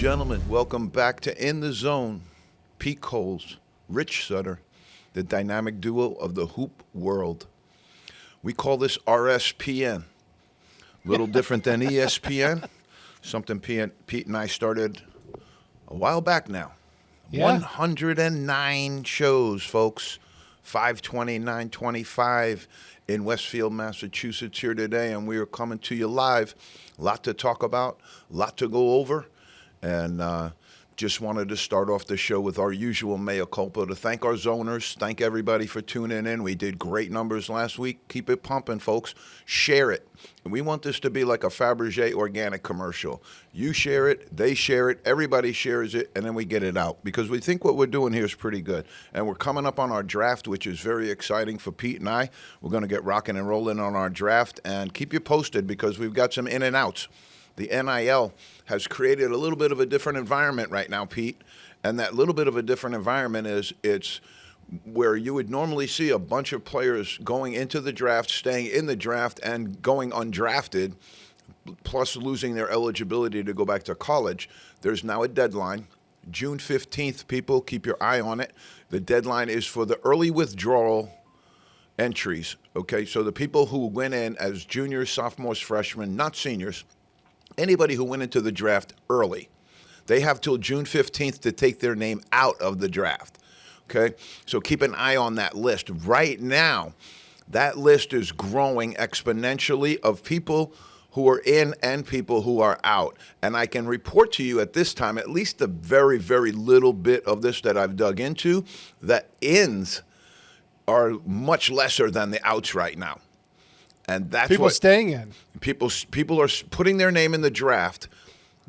gentlemen, welcome back to In the Zone. Pete Coles, Rich Sutter, the dynamic duo of the hoop world. We call this RSPN. A little different than ESPN. Something Pete and I started a while back now. Yeah. 109 shows, folks. 520, 925 in Westfield, Massachusetts here today, and we are coming to you live. A lot to talk about, a lot to go over, and just wanted to start off the show with our usual mea culpa to thank our zoners, thank everybody for tuning in. We did great numbers last week. Keep it pumping, folks. Share it. And we want this to be like a Fabergé organic commercial. You share it, they share it, everybody shares it, and then we get it out because we think what we're doing here is pretty good. And we're coming up on our draft, which is very exciting for Pete and I. We're going to get rocking and rolling on our draft and keep you posted because we've got some in and outs. The NIL has created a little bit of a different environment right now, Pete. And that little bit of a different environment is it's where you would normally see a bunch of players going into the draft, staying in the draft, and going undrafted, plus losing their eligibility to go back to college. There's now a deadline. June 15th, people, keep your eye on it. The deadline is for the early withdrawal entries, okay? So the people who went in as juniors, sophomores, freshmen, not seniors, anybody who went into the draft early, they have till June 15th to take their name out of the draft, okay? So keep an eye on that list. Right now, that list is growing exponentially of people who are in and people who are out. And I can report to you at this time, at least a very, very little bit of this that I've dug into, that ins are much lesser than the outs right now. And that's people staying in. People are putting their name in the draft,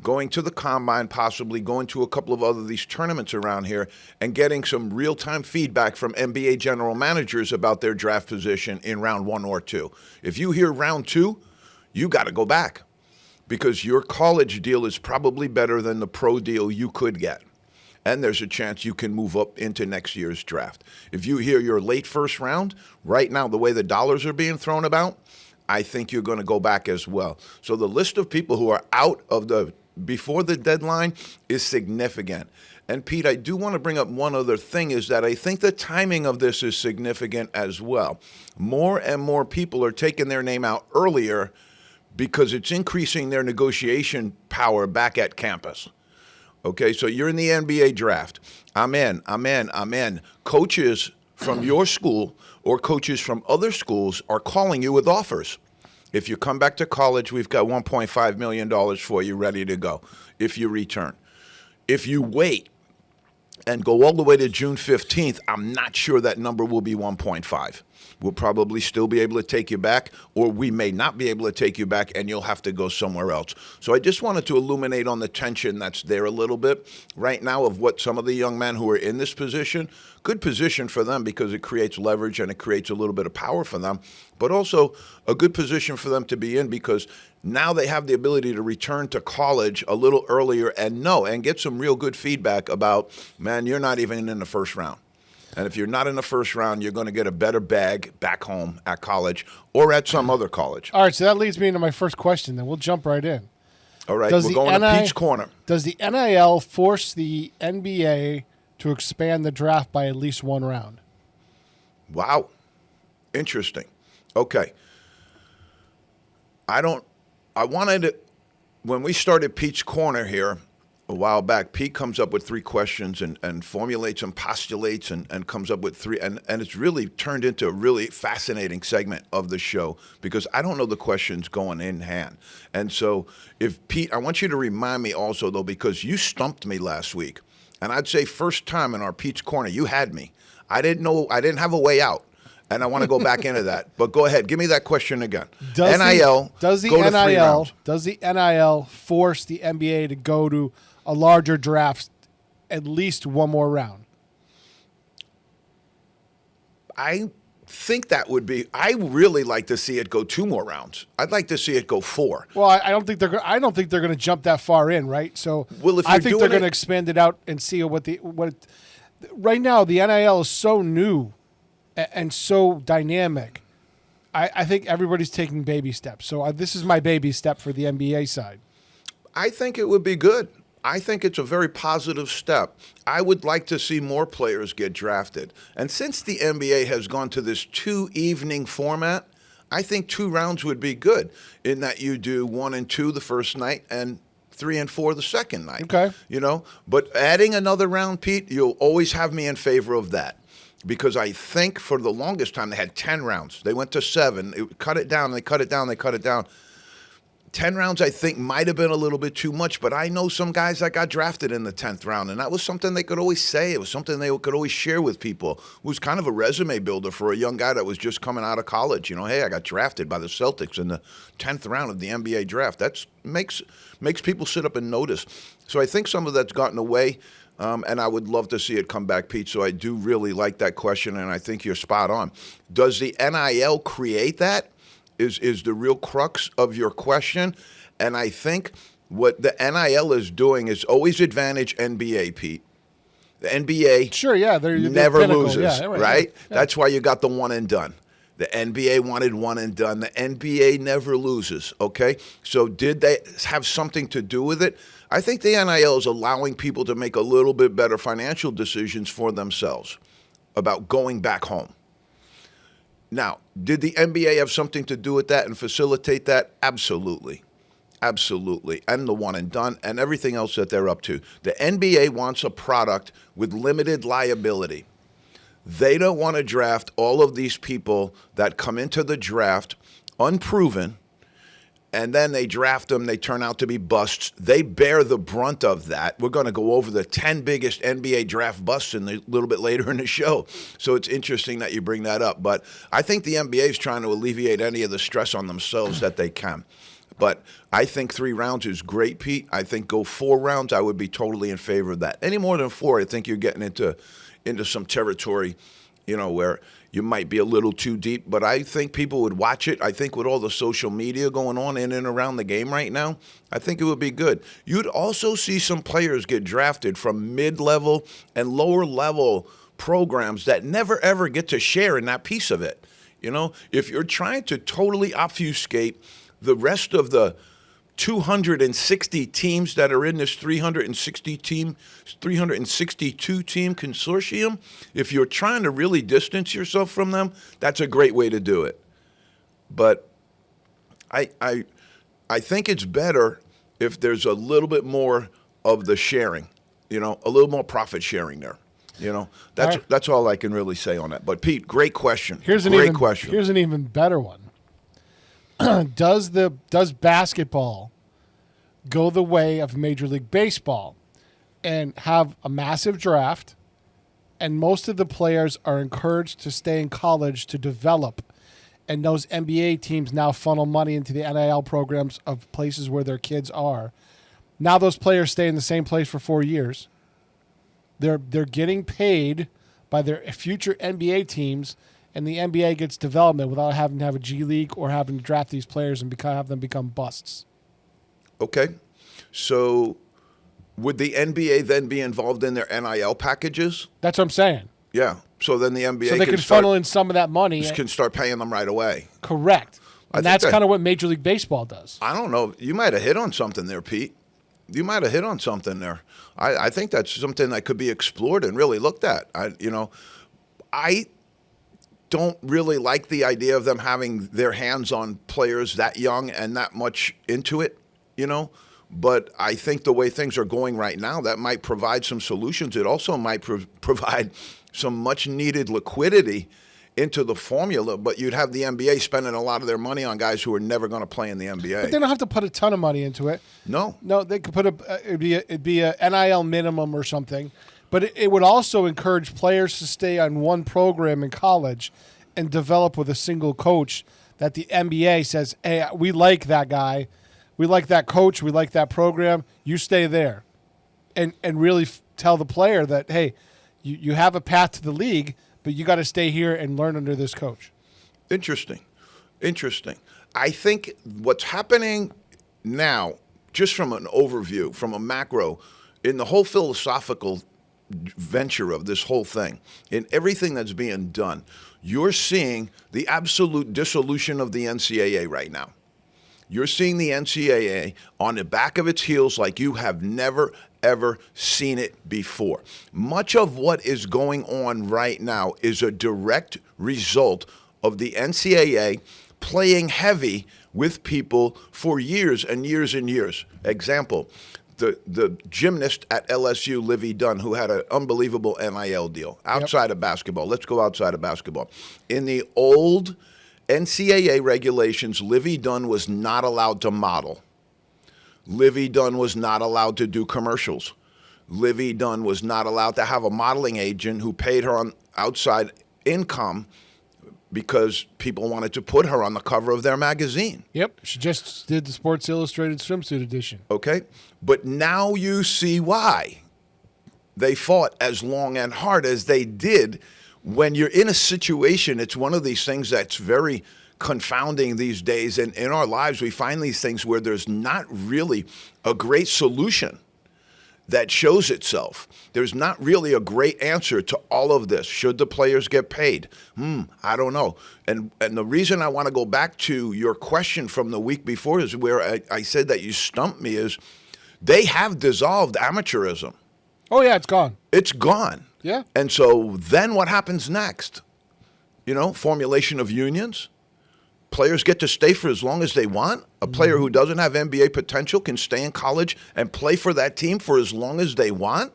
going to the combine, possibly going to a couple of other these tournaments around here, and getting some real-time feedback from NBA general managers about their draft position in round 1 or 2. If you hear round 2, you got to go back because your college deal is probably better than the pro deal you could get. And there's a chance you can move up into next year's draft. If you hear your late first round, right now, the way the dollars are being thrown about, I think you're going to go back as well. So the list of people who are out of the before the deadline is significant. And Pete, I do want to bring up one other thing is that I think the timing of this is significant as well. More and more people are taking their name out earlier because it's increasing their negotiation power back at campus. Okay, so you're in the NBA draft. I'm in. Coaches from your school or coaches from other schools are calling you with offers. If you come back to college, we've got $1.5 million for you ready to go if you return. If you wait and go all the way to June 15th, I'm not sure that number will be 1.5. We'll probably still be able to take you back, or we may not be able to take you back, and you'll have to go somewhere else. So I just wanted to illuminate on the tension that's there a little bit right now of what some of the young men who are in this position, good position for them because it creates leverage and it creates a little bit of power for them, but also a good position for them to be in because now they have the ability to return to college a little earlier and get some real good feedback about, man, you're not even in the first round. And if you're not in the first round, you're going to get a better bag back home at college or at some other college. All right, so that leads me into my first question. Then we'll jump right in. All right, we're going to Pete's Corner. Does the NIL force the NBA to expand the draft by at least one round? Wow. Interesting. Okay. When we started Pete's Corner here, a while back, Pete comes up with 3 questions and formulates and postulates and comes up with 3. And it's really turned into a really fascinating segment of the show because I don't know the questions going in hand. And so if Pete, I want you to remind me also, though, because you stumped me last week. And I'd say first time in our Pete's Corner, you had me. I didn't have a way out. And I want to go back into that. But go ahead. Give me that question again. Does the NIL force the NBA to go to a larger draft, at least one more round? I think that would be. I really like to see it go 2 more rounds. I'd like to see it go 4. Well, I don't think they're going to jump that far in, right? So I think they're going to expand it out and see what. Right now, the NIL is so new and so dynamic. I think everybody's taking baby steps. So this is my baby step for the NBA side. I think it would be good. I think it's a very positive step. I would like to see more players get drafted. And since the NBA has gone to this 2-evening format, I think 2 rounds would be good in that you do 1 and 2 the first night and 3 and 4 the second night. Okay. But adding another round, Pete, you'll always have me in favor of that. Because I think for the longest time they had 10 rounds. They went to 7. It cut it down, they cut it down, they cut it down. 10 rounds, I think, might have been a little bit too much, but I know some guys that got drafted in the 10th round, and that was something they could always say. It was something they could always share with people. It was kind of a resume builder for a young guy that was just coming out of college. Hey, I got drafted by the Celtics in the 10th round of the NBA draft. That makes people sit up and notice. So I think some of that's gotten away, and I would love to see it come back, Pete. So I do really like that question, and I think you're spot on. Does the NIL create that? Is the real crux of your question. And I think what the NIL is doing is always advantage NBA, Pete. The NBA sure, yeah, they're never pinnacle. loses, yeah, right? Yeah. That's why you got the one and done. The NBA wanted one and done. The NBA never loses, okay? So did they have something to do with it? I think the NIL is allowing people to make a little bit better financial decisions for themselves about going back home. Now, did the NBA have something to do with that and facilitate that? Absolutely. Absolutely. And the one and done and everything else that they're up to. The NBA wants a product with limited liability. They don't want to draft all of these people that come into the draft unproven, and then they draft them, they turn out to be busts. They bear the brunt of that. We're going to go over the 10 biggest NBA draft busts a little bit later in the show. So it's interesting that you bring that up. But I think the NBA is trying to alleviate any of the stress on themselves that they can. But I think 3 rounds is great, Pete. I think go 4 rounds, I would be totally in favor of that. Any more than 4, I think you're getting into some territory, where you might be a little too deep, but I think people would watch it. I think with all the social media going on in and around the game right now, I think it would be good. You'd also see some players get drafted from mid-level and lower-level programs that never, ever get to share in that piece of it. If you're trying to totally obfuscate the rest of the 260 teams that are in this 362 team consortium, if you're trying to really distance yourself from them, that's a great way to do it. But I think it's better if there's a little bit more of the sharing, a little more profit sharing there. That's all I can really say on that. But Pete, great question. Here's an even better one. Does basketball go the way of Major League Baseball and have a massive draft, and most of the players are encouraged to stay in college to develop, and those NBA teams now funnel money into the NIL programs of places where their kids are. Now those players stay in the same place for 4 years. They're getting paid by their future NBA teams, and the NBA gets development without having to have a G League or having to draft these players and have them become busts. Okay. So would the NBA then be involved in their NIL packages? That's what I'm saying. Yeah. So then the NBA so they can funnel in some of that money. Can start paying them right away. Correct. And that's kind of what Major League Baseball does. I don't know. You might have hit on something there, Pete. You might have hit on something there. I think that's something that could be explored and really looked at. I don't really like the idea of them having their hands on players that young and that much into it, But I think the way things are going right now, that might provide some solutions. It also might provide some much-needed liquidity into the formula, but you'd have the NBA spending a lot of their money on guys who are never going to play in the NBA. But they don't have to put a ton of money into it. No, they could put it'd be a NIL minimum or something, but it would also encourage players to stay on one program in college and develop with a single coach. That the NBA says, "Hey, we like that guy, we like that coach, we like that program. You stay there," and really tell the player that, "Hey, you have a path to the league, but you got to stay here and learn under this coach." Interesting. I think what's happening now, just from an overview, from a macro, in the whole philosophical venture of this whole thing, in everything that's being done, you're seeing the absolute dissolution of the NCAA right now. You're seeing the NCAA on the back of its heels like you have never, ever seen it before. Much of what is going on right now is a direct result of the NCAA playing heavy with people for years and years and years. Example, the gymnast at LSU, Livy Dunn, who had an unbelievable NIL deal outside of basketball. Let's go outside of basketball. In the old NCAA regulations, Livy Dunn was not allowed to model. Livy Dunn was not allowed to do commercials. Livy Dunn was not allowed to have a modeling agent who paid her on outside income because people wanted to put her on the cover of their magazine. Yep, she just did the Sports Illustrated swimsuit edition. Okay, but now you see why they fought as long and hard as they did. When you're in a situation, it's one of these things that's very confounding these days. And in our lives, we find these things where there's not really a great solution that shows itself. There's not really a great answer to all of this. Should the players get paid? I don't know. And the reason I want to go back to your question from the week before is where I said that you stumped me is they have dissolved amateurism. Oh, yeah, it's gone. It's gone. Yeah. And so then what happens next? Formulation of unions. Players get to stay for as long as they want. A player who doesn't have NBA potential can stay in college and play for that team for as long as they want.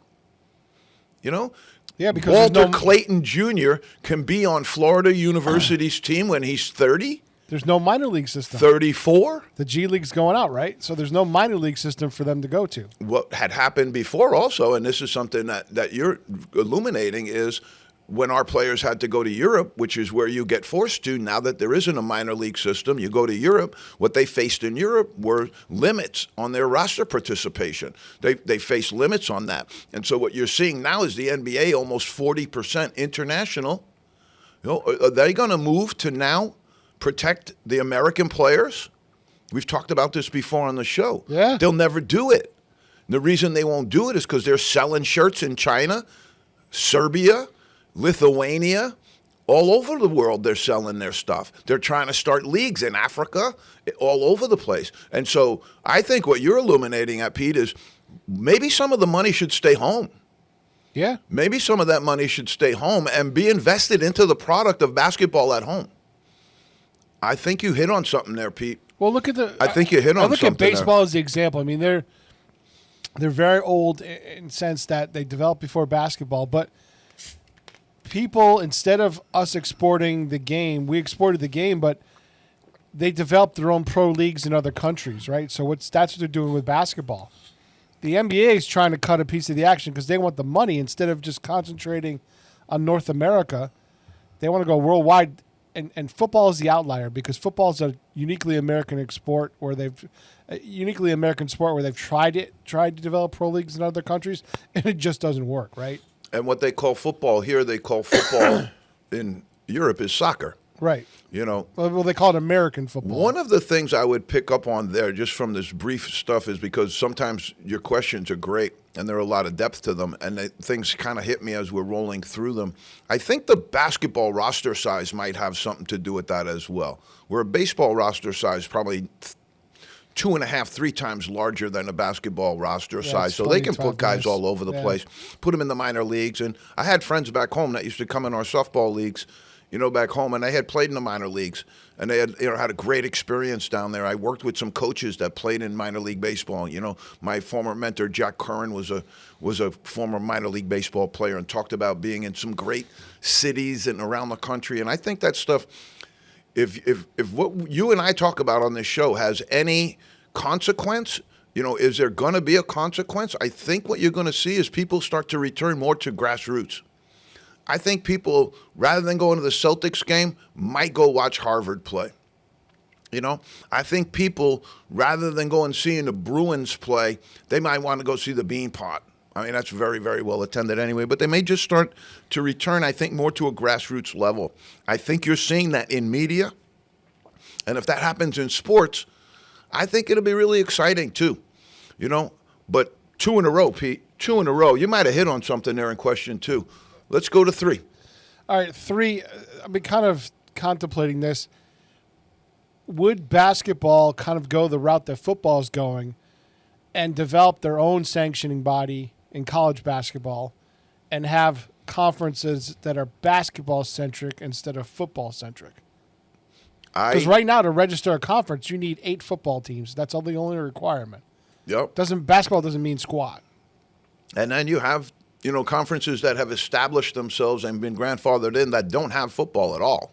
Yeah, because Walter Clayton Jr. can be on Florida University's team when he's 30. There's no minor league system. 34. The G League's going out, right? So there's no minor league system for them to go to. What had happened before also, and this is something that you're illuminating, is when our players had to go to Europe, which is where you get forced to, now that there isn't a minor league system, you go to Europe, what they faced in Europe were limits on their roster participation. They faced limits on that. And so what you're seeing now is the NBA almost 40% international. Are they going to move to now protect the American players? We've talked about this before on the show. Yeah. They'll never do it. The reason they won't do it is because they're selling shirts in China, Serbia, Lithuania, all over the world. They're selling their stuff. They're trying to start leagues in Africa, all over the place. And so I think what you're illuminating at, Pete, is maybe some of the money should stay home. Yeah. Maybe some of that money should stay home and be invested into the product of basketball at home. I think you hit on something there, Pete. Well, look at I think you hit on something. I look at baseball as the example. I mean, they're very old in the sense that they developed before basketball, but people, instead of us exporting the game, we exported the game, but they developed their own pro leagues in other countries, right? So that's what they're doing with basketball. The NBA is trying to cut a piece of the action because they want the money instead of just concentrating on North America. They want to go worldwide, and football is the outlier because football is a uniquely American sport where they've tried to develop pro leagues in other countries, and it just doesn't work, right? And what they call football here, they call football in Europe is soccer. Right. Well, they call it American football. One of the things I would pick up on there, just from this brief stuff, is because sometimes your questions are great and there are a lot of depth to them, and things kind of hit me as we're rolling through them. I think the basketball roster size might have something to do with that as well. Where a baseball roster size probably 2.5, 3 times larger than a basketball roster size. So they can put guys all over the place, put them in the minor leagues. And I had friends back home that used to come in our softball leagues, back home, and they had played in the minor leagues. And they had a great experience down there. I worked with some coaches that played in minor league baseball. My former mentor, Jack Curran, was a former minor league baseball player and talked about being in some great cities and around the country. And I think that stuff, if what you and I talk about on this show has any consequence, is there going to be a consequence? I think what you're going to see is people start to return more to grassroots. I think people, rather than going to the Celtics game, might go watch Harvard play. I think people, rather than go and seeing the Bruins play, they might want to go see the Beanpot. I mean, that's very, very well attended anyway. But they may just start to return, I think, more to a grassroots level. I think you're seeing that in media. And if that happens in sports, I think it'll be really exciting too. But 2 in a row, Pete. 2 in a row. You might have hit on something there in question 2. Let's go to 3. All right, 3. I've been kind of contemplating this. Would basketball kind of go the route that football is going and develop their own sanctioning body in college basketball and have conferences that are basketball-centric instead of football-centric. Because right now, to register a conference, you need 8 football teams. That's the only requirement. Yep. Basketball doesn't mean squat. And then you have, conferences that have established themselves and been grandfathered in that don't have football at all.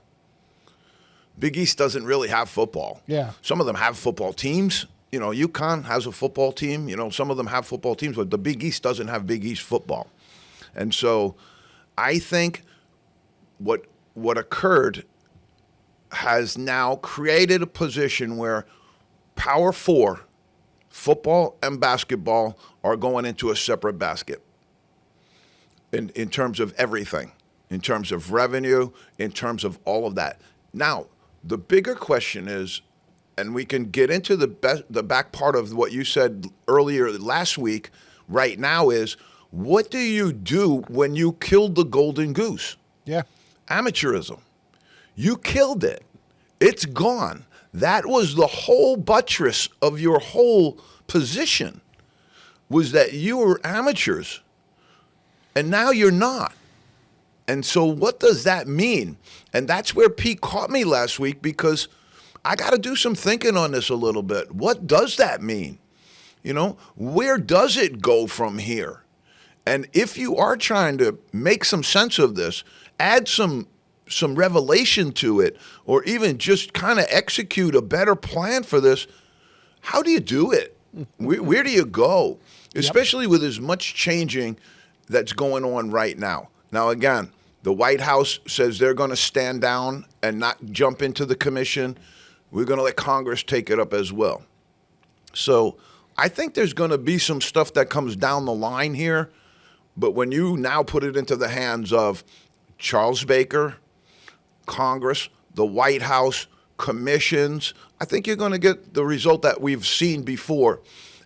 Big East doesn't really have football. Yeah. Some of them have football teams. UConn has a football team. Some of them have football teams, but the Big East doesn't have Big East football. And so I think what occurred has now created a position where Power 4, football and basketball, are going into a separate basket in terms of everything, in terms of revenue, in terms of all of that. Now, the bigger question is, and we can get into the back part of what you said earlier last week, right now, is what do you do when you killed the golden goose? Yeah. Amateurism. You killed it. It's gone. That was the whole buttress of your whole position, was that you were amateurs, and now you're not. And so what does that mean? And that's where Pete caught me last week, because I got to do some thinking on this a little bit. What does that mean? Where does it go from here? And if you are trying to make some sense of this, add some revelation to it, or even just kind of execute a better plan for this, how do you do it? Where do you go? Especially with as much changing that's going on right now. Now, again, the White House says they're going to stand down and not jump into the commission. We're going to let Congress take it up as well. So I think there's going to be some stuff that comes down the line here. But when you now put it into the hands of Charles Baker, Congress, the White House, commissions, I think you're going to get the result that we've seen before.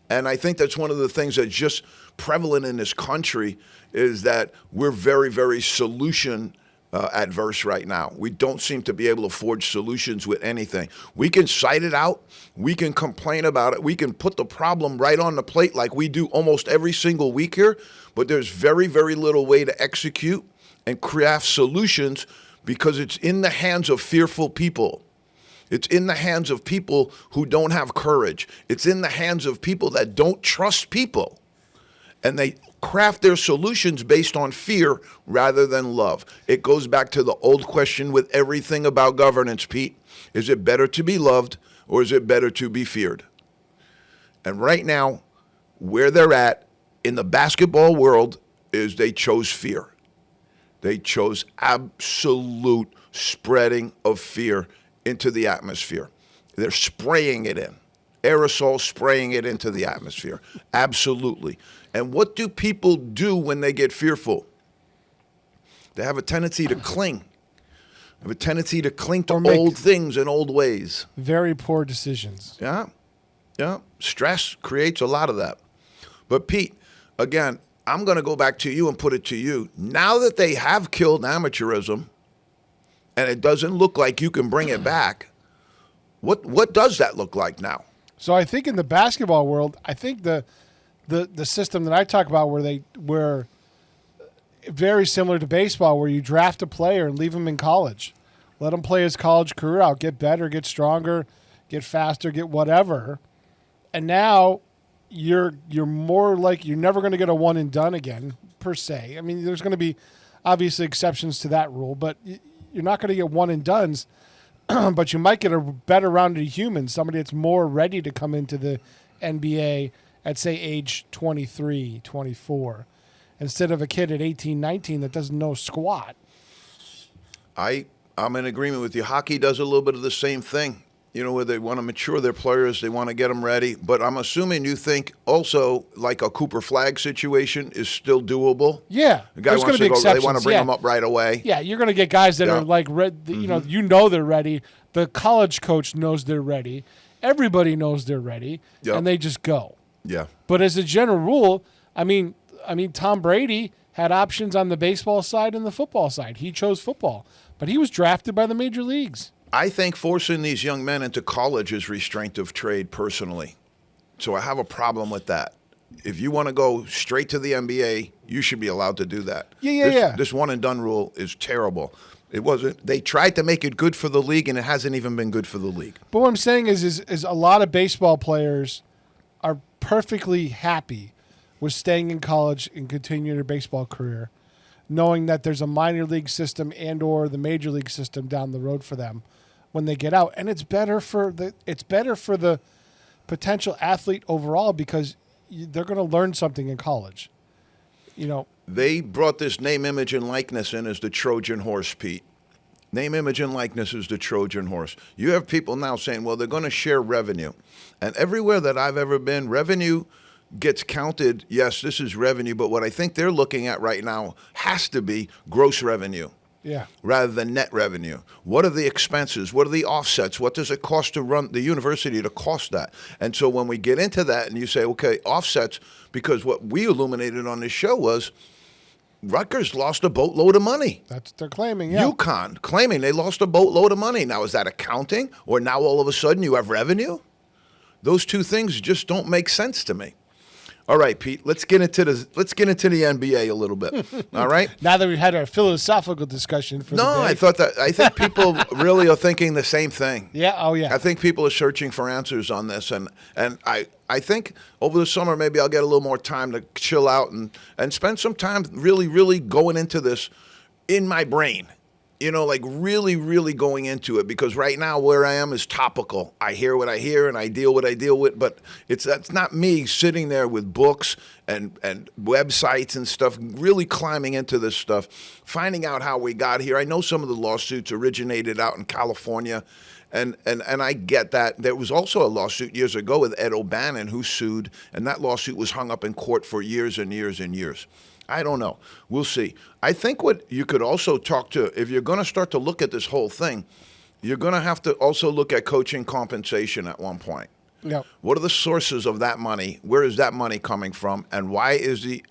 And I think that's one of the things that's just prevalent in this country, is that we're very, very solution adverse right now. We don't seem to be able to forge solutions with anything. We can cite it out. We can complain about it. We can put the problem right on the plate like we do almost every single week here. But there's very, very little way to execute and craft solutions, because it's in the hands of fearful people. It's in the hands of people who don't have courage. It's in the hands of people that don't trust people. And they craft their solutions based on fear rather than love. It goes back to the old question with everything about governance, Pete. Is it better to be loved, or is it better to be feared? And right now, where they're at in the basketball world is they chose fear. They chose absolute spreading of fear into the atmosphere. They're spraying it in. Aerosol, spraying it into the atmosphere. Absolutely. And what do people do when they get fearful? They have a tendency to cling. They have a tendency to cling to old things and old ways. Very poor decisions. Yeah. Stress creates a lot of that. But Pete, again, I'm going to go back to you and put it to you. Now that they have killed amateurism, and it doesn't look like you can bring it back, what does that look like now? So I think in the basketball world, I think the system that I talk about, where very similar to baseball, where you draft a player and leave him in college, let him play his college career out, get better, get stronger, get faster, get whatever, and now you're more like, you're never going to get a one and done again per se. I mean, there's going to be obviously exceptions to that rule, but you're not going to get one and dones. But you might get a better rounded human, somebody that's more ready to come into the NBA at, say, age 23, 24, instead of a kid at 18, 19 that doesn't know squat. I'm in agreement with you. Hockey does a little bit of the same thing, where they want to mature their players, they want to get them ready. But I'm assuming you think also like a Cooper Flagg situation is still doable. Yeah. The guy wants to go, they want to bring him up right away. Yeah, you're going to get guys that are like, they're ready. The college coach knows they're ready. Everybody knows they're ready, and they just go. Yeah. But as a general rule, I mean, Tom Brady had options on the baseball side and the football side. He chose football, but he was drafted by the major leagues. I think forcing these young men into college is restraint of trade personally. So I have a problem with that. If you want to go straight to the NBA, you should be allowed to do that. This one and done rule is terrible. It wasn't. They tried to make it good for the league, and it hasn't even been good for the league. But what I'm saying is a lot of baseball players are perfectly happy with staying in college and continuing their baseball career, knowing that there's a minor league system and or the major league system down the road for them when they get out, and it's better for the potential athlete overall because they're going to learn something in college. They brought this name, image, and likeness in as the Trojan horse, Pete. Name, image, and likeness is the Trojan horse. You have people now saying, well, they're going to share revenue. And everywhere that I've ever been, revenue gets counted. Yes, this is revenue, but what I think they're looking at right now has to be gross revenue. Yeah. Rather than net revenue. What are the expenses? What are the offsets? What does it cost to run the university to cost that? And so when we get into that and you say, okay, offsets, because what we illuminated on this show was Rutgers lost a boatload of money. That's what they're claiming, yeah. UConn claiming they lost a boatload of money. Now, is that accounting? Or now all of a sudden you have revenue? Those two things just don't make sense to me. All right, Pete, let's get into the NBA a little bit. All right? Now that we've had our philosophical discussion for the day. I think people really are thinking the same thing. Yeah, oh yeah. I think people are searching for answers on this, and I think over the summer maybe I'll get a little more time to chill out and spend some time really, really going into this in my brain. Like really, really going into it, because right now where I am is topical. I hear what I hear and I deal what I deal with, but that's not me sitting there with books and websites and stuff, really climbing into this stuff, finding out how we got here. I know some of the lawsuits originated out in California, and I get that. There was also a lawsuit years ago with Ed O'Bannon who sued, and that lawsuit was hung up in court for years and years and years. I don't know. We'll see. I think what you could also talk to, if you're going to start to look at this whole thing, you're going to have to also look at coaching compensation at one point. Yep. What are the sources of that money? Where is that money coming from? And why is the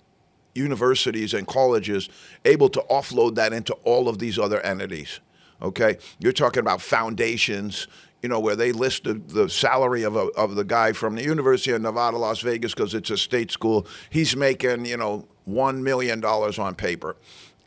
universities and colleges able to offload that into all of these other entities? Okay? You're talking about foundations, where they list the salary of the guy from the University of Nevada, Las Vegas, because it's a state school. He's making, $1 million on paper,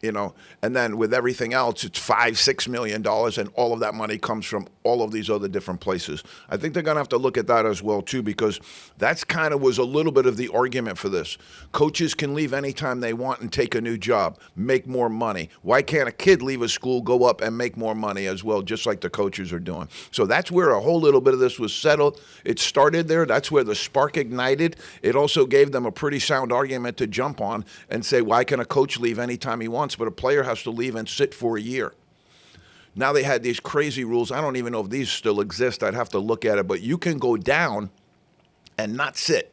and then with everything else, it's $5-6 million, and all of that money comes from all of these other different places. I think they're going to have to look at that as well, too, because that's kind of was a little bit of the argument for this. Coaches can leave anytime they want and take a new job, make more money. Why can't a kid leave a school, go up, and make more money as well, just like the coaches are doing? So that's where a whole little bit of this was settled. It started there. That's where the spark ignited. It also gave them a pretty sound argument to jump on and say, why can a coach leave anytime he wants, but a player has to leave and sit for a year? Now they had these crazy rules. I don't even know if these still exist. I'd have to look at it. But you can go down and not sit.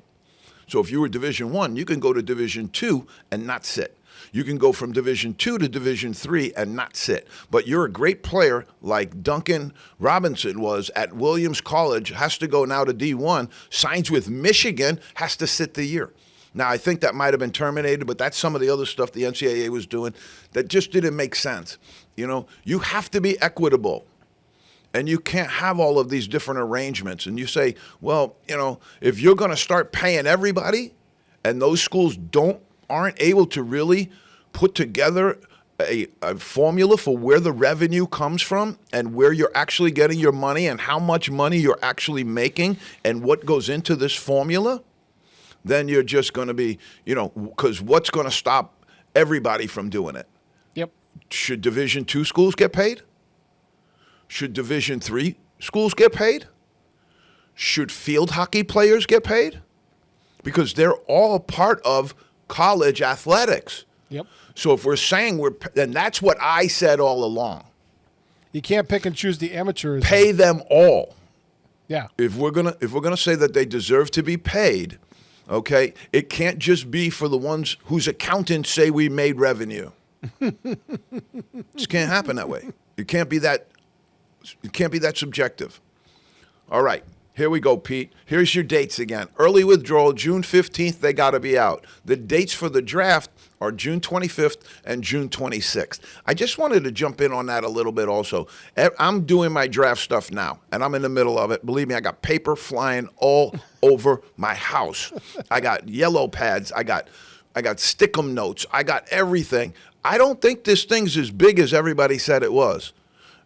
So if you were Division I, you can go to Division II and not sit. You can go from Division II to Division III and not sit. But you're a great player like Duncan Robinson was at Williams College, has to go now to D1, signs with Michigan, has to sit the year. Now, I think that might have been terminated, but that's some of the other stuff the NCAA was doing that just didn't make sense. You have to be equitable, and you can't have all of these different arrangements. And you say, well, if you're going to start paying everybody and those schools aren't able to really put together a formula for where the revenue comes from and where you're actually getting your money and how much money you're actually making and what goes into this formula, then you're just going to be, because what's going to stop everybody from doing it? Yep. Should Division II schools get paid? Should Division III schools get paid? Should field hockey players get paid? Because they're all part of college athletics. Yep. So if we're saying then that's what I said all along. You can't pick and choose the amateurs. Pay them all. Yeah. If we're gonna say that they deserve to be paid, okay, it can't just be for the ones whose accountants say we made revenue. Just can't happen that way. It can't be that subjective. All right. Here we go, Pete. Here's your dates again. Early withdrawal, June 15th, they got to be out. The dates for the draft are June 25th and June 26th. I just wanted to jump in on that a little bit also. I'm doing my draft stuff now, and I'm in the middle of it. Believe me, I got paper flying all over my house. I got yellow pads. I got stick-em notes. I got everything. I don't think this thing's as big as everybody said it was.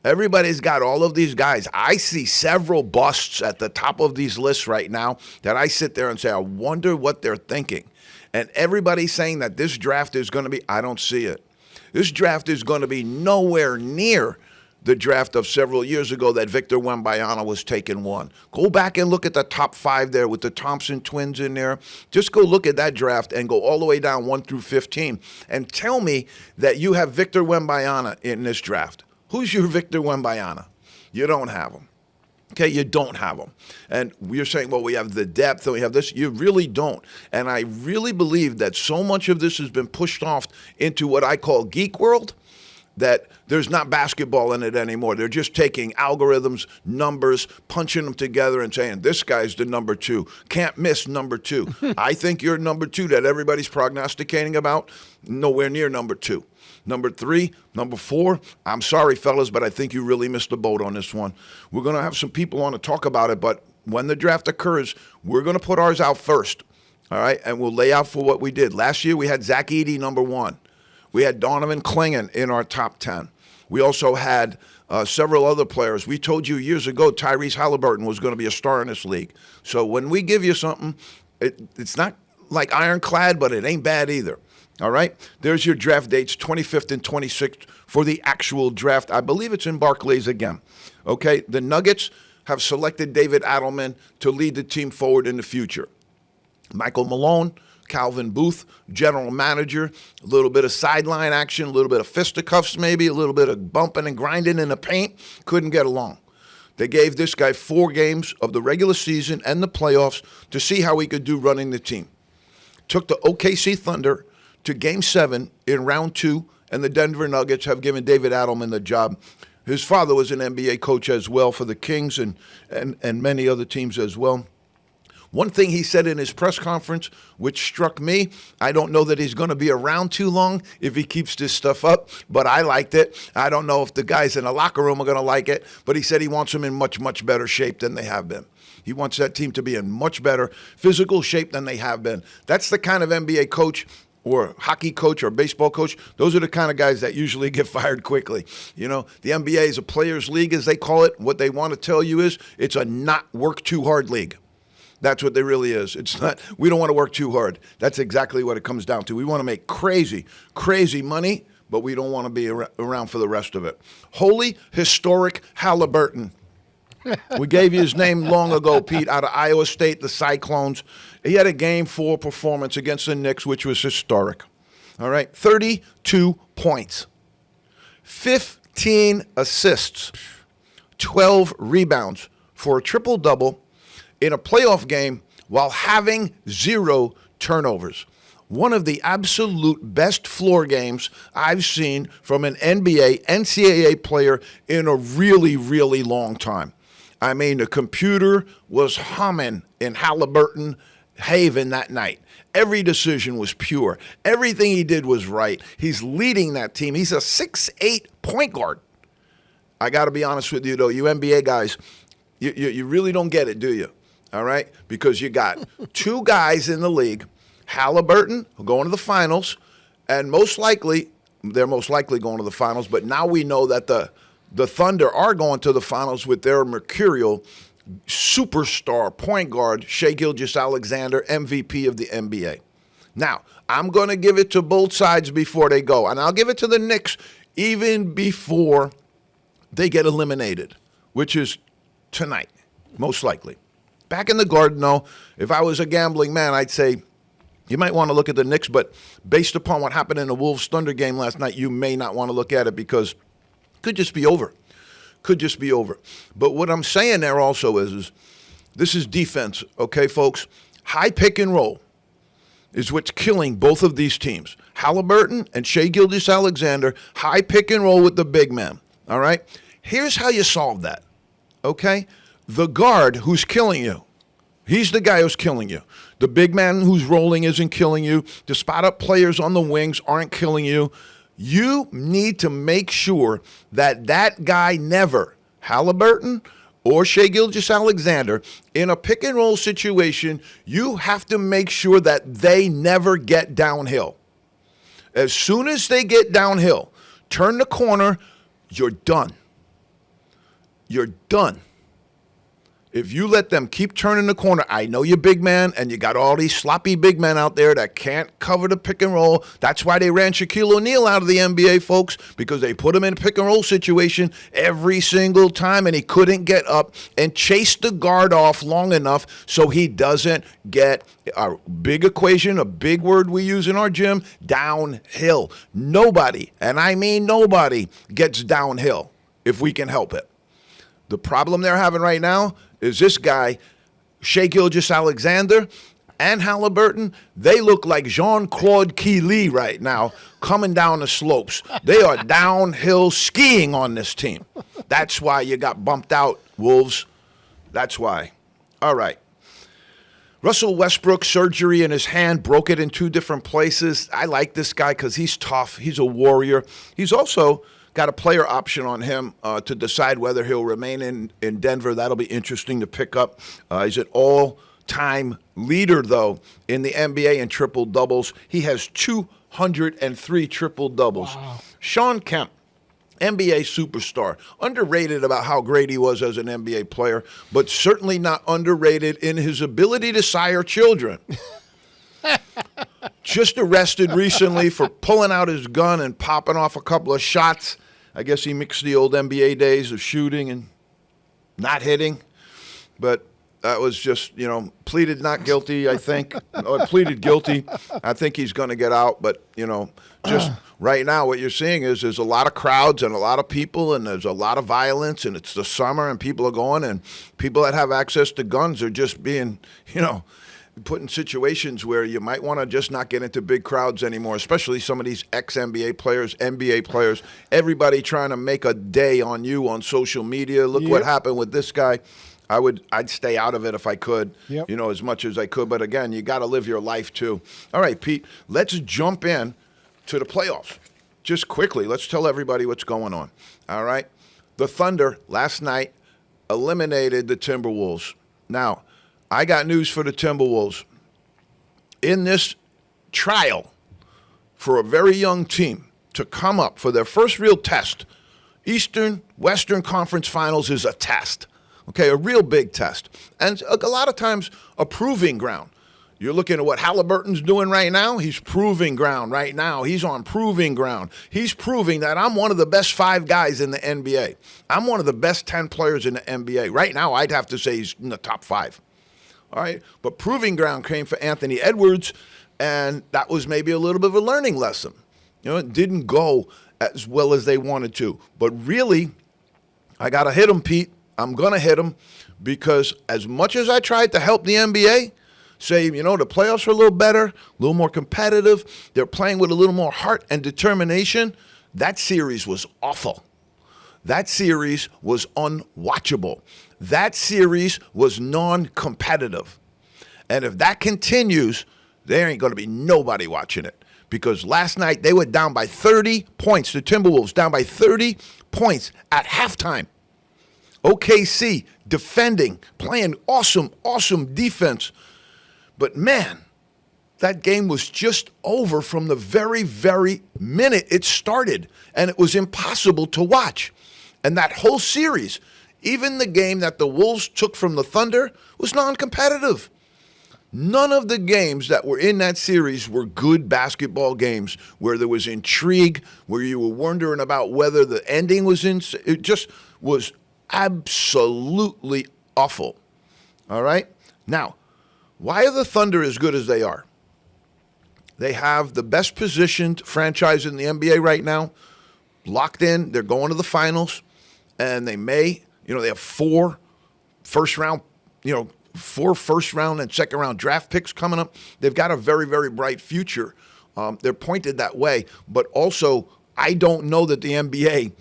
Everybody's got all of these guys. I see several busts at the top of these lists right now that I sit there and say, I wonder what they're thinking. And everybody's saying that this draft is going to be, I don't see it. This draft is going to be nowhere near the draft of several years ago that Victor Wembanyama was taken one. Go back and look at the top 5 there with the Thompson twins in there. Just go look at that draft and go all the way down 1 through 15 and tell me that you have Victor Wembanyama in this draft. Who's your Victor Wembanyama? You don't have him. Okay, you don't have them. And you're saying, well, we have the depth and we have this. You really don't. And I really believe that so much of this has been pushed off into what I call geek world, that there's not basketball in it anymore. They're just taking algorithms, numbers, punching them together and saying, this guy's the number 2. Can't miss number 2. I think you're number 2 that everybody's prognosticating about, nowhere near number 2. Number 3, number 4, I'm sorry, fellas, but I think you really missed the boat on this one. We're going to have some people on to talk about it, but when the draft occurs, we're going to put ours out first, all right? And we'll lay out for what we did. Last year, we had Zach Edey, number 1. We had Donovan Clingan in our top 10. We also had several other players. We told you years ago Tyrese Halliburton was going to be a star in this league. So when we give you something, it's not like ironclad, but it ain't bad either. All right, there's your draft dates, 25th and 26th for the actual draft. I believe it's in Barclays again. Okay, the Nuggets have selected David Adelman to lead the team forward in the future. Michael Malone, Calvin Booth, general manager, a little bit of sideline action, a little bit of fisticuffs maybe, a little bit of bumping and grinding in the paint, couldn't get along. They gave this guy 4 games of the regular season and the playoffs to see how he could do running the team. Took the OKC Thunder to Game 7 in round 2, and the Denver Nuggets have given David Adelman the job. His father was an NBA coach as well for the Kings and many other teams as well. One thing he said in his press conference, which struck me, I don't know that he's going to be around too long if he keeps this stuff up, but I liked it. I don't know if the guys in the locker room are going to like it, but he said he wants them in much, much better shape than they have been. He wants that team to be in much better physical shape than they have been. That's the kind of NBA coach or hockey coach or baseball coach. Those are the kind of guys that usually get fired quickly. You know, the NBA is a players' league, as they call it. What they want to tell you is it's a not work too hard league. That's what they really is. It's not, we don't want to work too hard. That's exactly what it comes down to. We want to make crazy, crazy money, but we don't want to be around for the rest of it. Holy historic Halliburton. We gave you his name long ago, Pete, out of Iowa State, the Cyclones. He had a Game 4 performance against the Knicks, which was historic. All right, 32 points, 15 assists, 12 rebounds for a triple-double in a playoff game while having 0 turnovers. One of the absolute best floor games I've seen from an NBA, NCAA player in a really, really long time. I mean, the computer was humming in Halliburton Haven that night. Every decision was pure. Everything he did was right. He's leading that team. He's a 6'8" point guard. I got to be honest with you, though. You NBA guys, you really don't get it, do you? All right? Because you got 2 guys in the league, Halliburton, who going to the finals, and they're most likely going to the finals, but now we know that the Thunder are going to the finals with their mercurial superstar point guard, Shai Gilgeous-Alexander, MVP of the NBA. Now, I'm going to give it to both sides before they go, and I'll give it to the Knicks even before they get eliminated, which is tonight, most likely. Back in the Garden, though, if I was a gambling man, I'd say you might want to look at the Knicks, but based upon what happened in the Wolves-Thunder game last night, you may not want to look at it because it could just be over. Could just be over. But what I'm saying there also is this is defense, okay, folks? High pick and roll is what's killing both of these teams. Halliburton and Shai Gilgeous-Alexander, high pick and roll with the big man, all right? Here's how you solve that, okay? the guard who's killing you. He's the guy who's killing you. The big man who's rolling isn't killing you. The spot-up players on the wings aren't killing you. You need to make sure that that guy never, Halliburton or Shai Gilgeous-Alexander, in a pick-and-roll situation, you have to make sure that they never get downhill. As soon as they get downhill, turn the corner, you're done. You're done. If you let them keep turning the corner, I know you're big man, and you got all these sloppy big men out there that can't cover the pick and roll. That's why they ran Shaquille O'Neal out of the NBA, folks, because they put him in a pick and roll situation every single time, and he couldn't get up and chase the guard off long enough so he doesn't get a big equation, a big word we use in our gym, downhill. Nobody, and I mean nobody, gets downhill if we can help it. The problem they're having right now is this guy, Shai Gilgeous-Alexander and Halliburton, they look like Jean-Claude Keely right now coming down the slopes. They are downhill skiing on this team. That's why you got bumped out, Wolves. That's why. All right. Russell Westbrook, surgery in his hand, broke it in 2 different places. I like this guy because he's tough. He's a warrior. He's also got a player option on him to decide whether he'll remain in Denver. That'll be interesting to pick up. He's an all-time leader, though, in the NBA in triple-doubles. He has 203 triple-doubles. Wow. Shawn Kemp, NBA superstar, underrated about how great he was as an NBA player, but certainly not underrated in his ability to sire children. Just arrested recently for pulling out his gun and popping off a couple of shots. I guess he mixed the old NBA days of shooting and not hitting. But that was just, pleaded not guilty, I think. Or pleaded guilty. I think he's going to get out. But, just right now what you're seeing is there's a lot of crowds and a lot of people and there's a lot of violence and it's the summer and people are going and people that have access to guns are just being, put in situations where you might want to just not get into big crowds anymore, especially some of these ex-NBA players, NBA players, everybody trying to make a day on you on social media. Look what happened with this guy. I'd stay out of it if I could, as much as I could. But again, you got to live your life too. All right, Pete, let's jump in to the playoffs. Just quickly, let's tell everybody what's going on. All right. The Thunder last night eliminated the Timberwolves. Now, I got news for the Timberwolves. In this trial for a very young team to come up for their first real test, Western Conference Finals is a test, okay, a real big test. And a lot of times a proving ground. You're looking at what Halliburton's doing right now. He's proving ground right now. He's on proving ground. He's proving that I'm one of the best 5 guys in the NBA. I'm one of the best 10 players in the NBA. Right now, I'd have to say he's in the top 5. All right, but proving ground came for Anthony Edwards, and that was maybe a little bit of a learning lesson. It didn't go as well as they wanted to. But really, I got to hit him, Pete. I'm going to hit him because as much as I tried to help the NBA, say, the playoffs are a little better, a little more competitive, they're playing with a little more heart and determination, that series was awful. That series was unwatchable. That series was non-competitive. And if that continues, there ain't going to be nobody watching it. Because last night they were down by 30 points. The Timberwolves down by 30 points at halftime. OKC defending, playing awesome defense. But man, that game was just over from the very, very minute it started. And it was impossible to watch. And that whole series, even the game that the Wolves took from the Thunder, was non-competitive. None of the games that were in that series were good basketball games where there was intrigue, where you were wondering about whether the ending was in. It just was absolutely awful. All right? Now, why are the Thunder as good as they are? They have the best positioned franchise in the NBA right now, locked in. They're going to the finals. And they they have 4 first round and second round draft picks coming up. They've got a very, very bright future. They're pointed that way. But also, I don't know that the NBA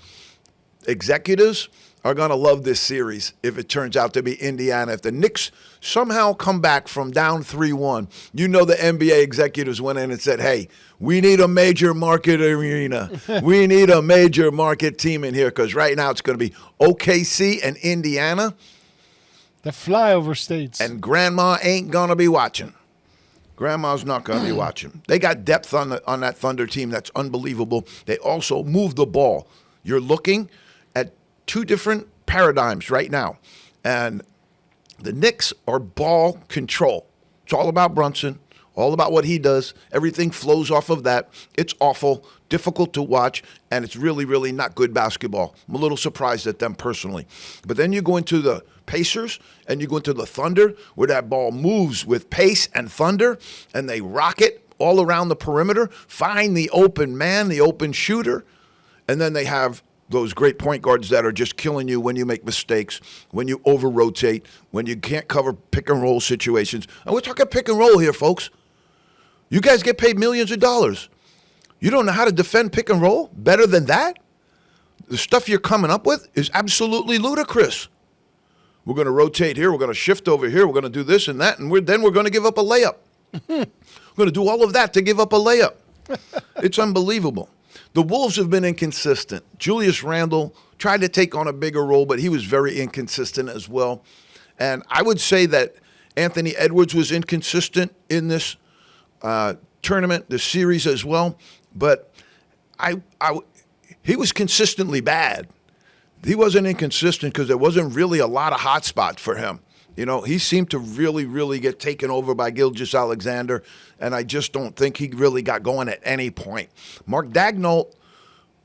executives are going to love this series if it turns out to be Indiana. If the Knicks somehow come back from down 3-1, you know the NBA executives went in and said, hey, we need a major market arena. We need a major market team in here, because right now it's going to be OKC and Indiana. The flyover states. And Grandma ain't going to be watching. Grandma's not going to be watching. They got depth on that Thunder team that's unbelievable. They also move the ball. You're looking at two different paradigms right now. And the Knicks are ball control. It's all about Brunson, all about what he does. Everything flows off of that. It's awful, difficult to watch, and it's really, really not good basketball. I'm a little surprised at them personally. But then you go into the Pacers and you go into the Thunder, where that ball moves with pace and thunder, and they rock it all around the perimeter, find the open man, the open shooter, and then they have those great point guards that are just killing you when you make mistakes, when you over-rotate, when you can't cover pick-and-roll situations. And we're talking pick-and-roll here, folks. You guys get paid millions of dollars. You don't know how to defend pick-and-roll better than that? The stuff you're coming up with is absolutely ludicrous. We're going to rotate here. We're going to shift over here. We're going to do this and that, and then we're going to give up a layup. We're going to do all of that to give up a layup. It's unbelievable. The Wolves have been inconsistent. Julius Randle tried to take on a bigger role, but he was very inconsistent as well. And I would say that Anthony Edwards was inconsistent in this tournament, this series as well. But he was consistently bad. He wasn't inconsistent because there wasn't really a lot of hot spots for him. You know, he seemed to really, really get taken over by Gilgeous-Alexander, and I just don't think he really got going at any point. Mark Daigneault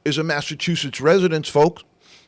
is a Massachusetts resident, folks.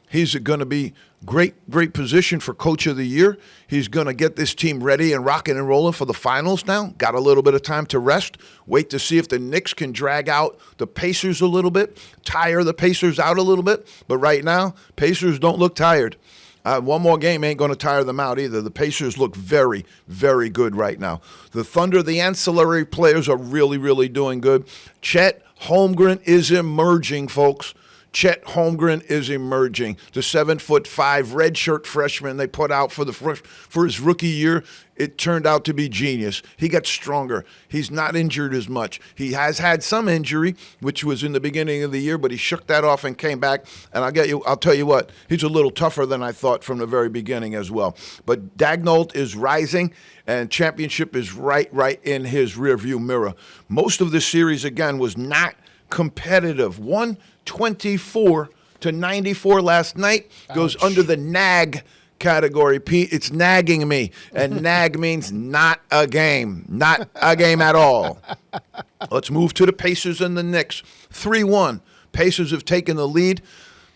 He's going to be great position for Coach of the Year. He's going to get this team ready and rocking and rolling for the finals now. Got a little bit of time to rest. Wait to see if the Knicks can drag out the Pacers a little bit, tire the Pacers out a little bit. But right now, Pacers don't look tired. One more game ain't going to tire them out either. The Pacers look very, very good right now. The Thunder, the ancillary players are really, really doing good. Chet Holmgren is emerging, folks. Chet Holmgren is emerging. The 7'5" redshirt freshman they put out for his rookie year, it turned out to be genius. He got stronger. He's not injured as much. He has had some injury, which was in the beginning of the year, but he shook that off and came back. And I'll tell you what, he's a little tougher than I thought from the very beginning as well. But Daigneault is rising, and championship is right in his rearview mirror. Most of this series, again, was not competitive. 124-94 last night. Goes under the nag category, Pete. It's nagging me, and nag means not a game. Not a game at all. Let's move to the Pacers and the Knicks. 3-1. Pacers have taken the lead.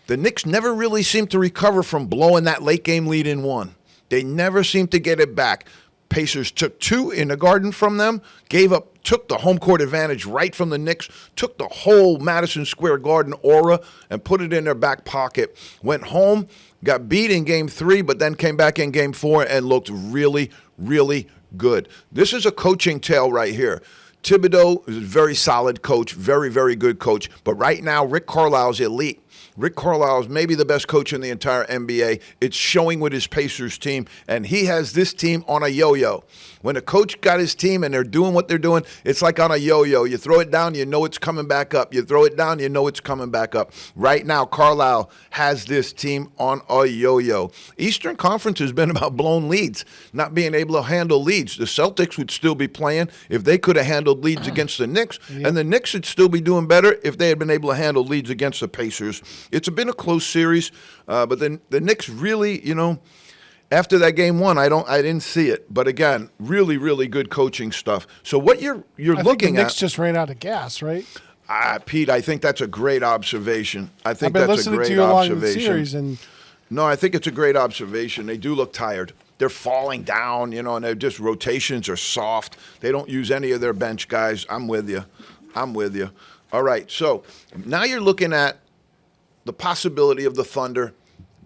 The Knicks never really seem to recover from blowing that late game lead in one. They never seem to get it back. Pacers took 2 in the Garden from them, took the home court advantage right from the Knicks, took the whole Madison Square Garden aura and put it in their back pocket. Went home, got beat in Game 3, but then came back in Game 4 and looked really, really good. This is a coaching tale right here. Thibodeau is a very solid coach, very, very good coach, but right now Rick Carlisle's elite. Rick Carlisle is maybe the best coach in the entire NBA. It's showing with his Pacers team, and he has this team on a yo-yo. When a coach got his team and they're doing what they're doing, it's like on a yo-yo. You throw it down, you know it's coming back up. You throw it down, you know it's coming back up. Right now, Carlisle has this team on a yo-yo. Eastern Conference has been about blown leads, not being able to handle leads. The Celtics would still be playing if they could have handled leads against the Knicks, and the Knicks would still be doing better if they had been able to handle leads against the Pacers. It's been a close series, but then the Knicks really, after that Game 1, I didn't see it. But again, really, really good coaching stuff. So what you're looking at, the Knicks just ran out of gas, right? Pete, I think that's a great observation. I've been listening to you along the series, and no, I think it's a great observation. They do look tired. They're falling down, and they're just rotations are soft. They don't use any of their bench guys. I'm with you. All right, so now you're looking at the possibility of the Thunder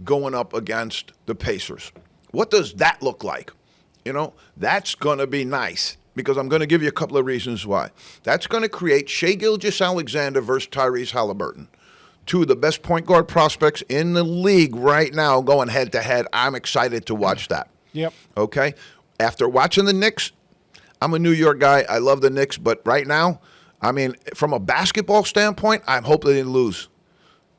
going up against the Pacers. What does that look like? That's going to be nice because I'm going to give you a couple of reasons why. That's going to create Shai Gilgeous-Alexander versus Tyrese Halliburton. two of the best point guard prospects in the league right now going head-to-head. I'm excited to watch that. Yep. Okay? After watching the Knicks, I'm a New York guy. I love the Knicks, but right now, I mean, from a basketball standpoint, I hope they didn't lose.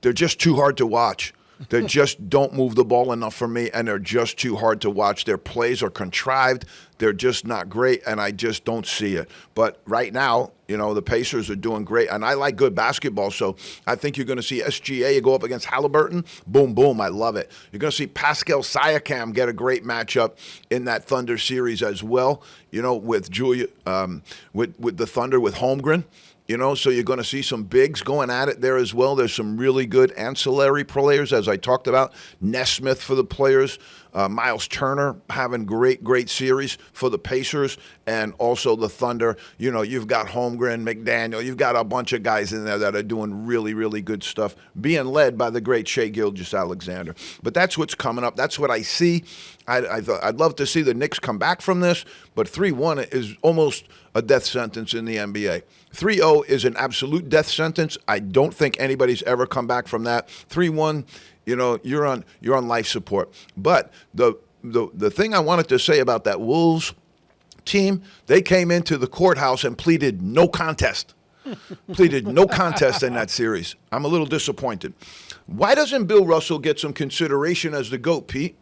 They're just too hard to watch. They just don't move the ball enough for me, and they're just too hard to watch. Their plays are contrived. They're just not great, and I just don't see it. But right now, you know, the Pacers are doing great, and I like good basketball, so I think you're going to see SGA go up against Halliburton. Boom, boom, I love it. You're going to see Pascal Siakam get a great matchup in that Thunder series as well, you know, with with the Thunder, with Holmgren. You know, so you're going to see some bigs going at it there as well. There's some really good ancillary players, as I talked about. Nesmith for the players. Miles Turner having great series for the Pacers, and also the Thunder. You know, you've got Holmgren, McDaniel. You've got a bunch of guys in there that are doing really good stuff, being led by the great Shai Gilgeous-Alexander. But that's what's coming up. That's what I see. I'd love to see the Knicks come back from this, but 3-1 is almost a death sentence in the NBA. 3-0 is an absolute death sentence. I don't think anybody's ever come back from that. 3-1, you know, you're on life support. But the thing I wanted to say about that Wolves team, they came into the courthouse and pleaded no contest. Pleaded no contest in that series. I'm a little disappointed. Why doesn't Bill Russell get some consideration as the GOAT, Pete?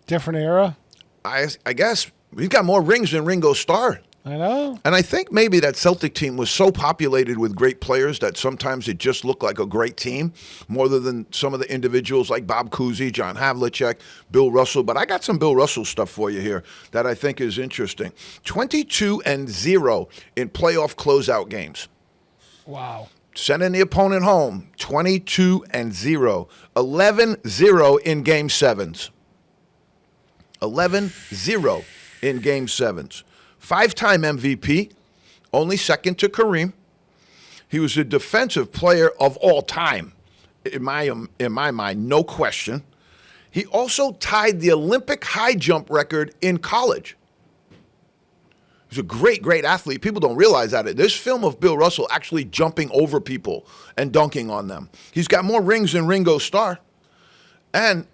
Different era? I guess he's got more rings than Ringo Starr. I know. And I think maybe that Celtic team was so populated with great players that sometimes it just looked like a great team more than some of the individuals like Bob Cousy, John Havlicek, Bill Russell. But I got some Bill Russell stuff for you here that I think is interesting. 22-0 in playoff closeout games. Wow. Sending the opponent home, 22-0. 11-0 in Game 7s. 11-0 in Game 7s. 5-time MVP, only second to Kareem. He was a defensive player of all time, in my mind, no question. He also tied the Olympic high jump record in college. He's a great athlete. People don't realize that. There's film of Bill Russell actually jumping over people and dunking on them. He's got more rings than Ringo Starr. And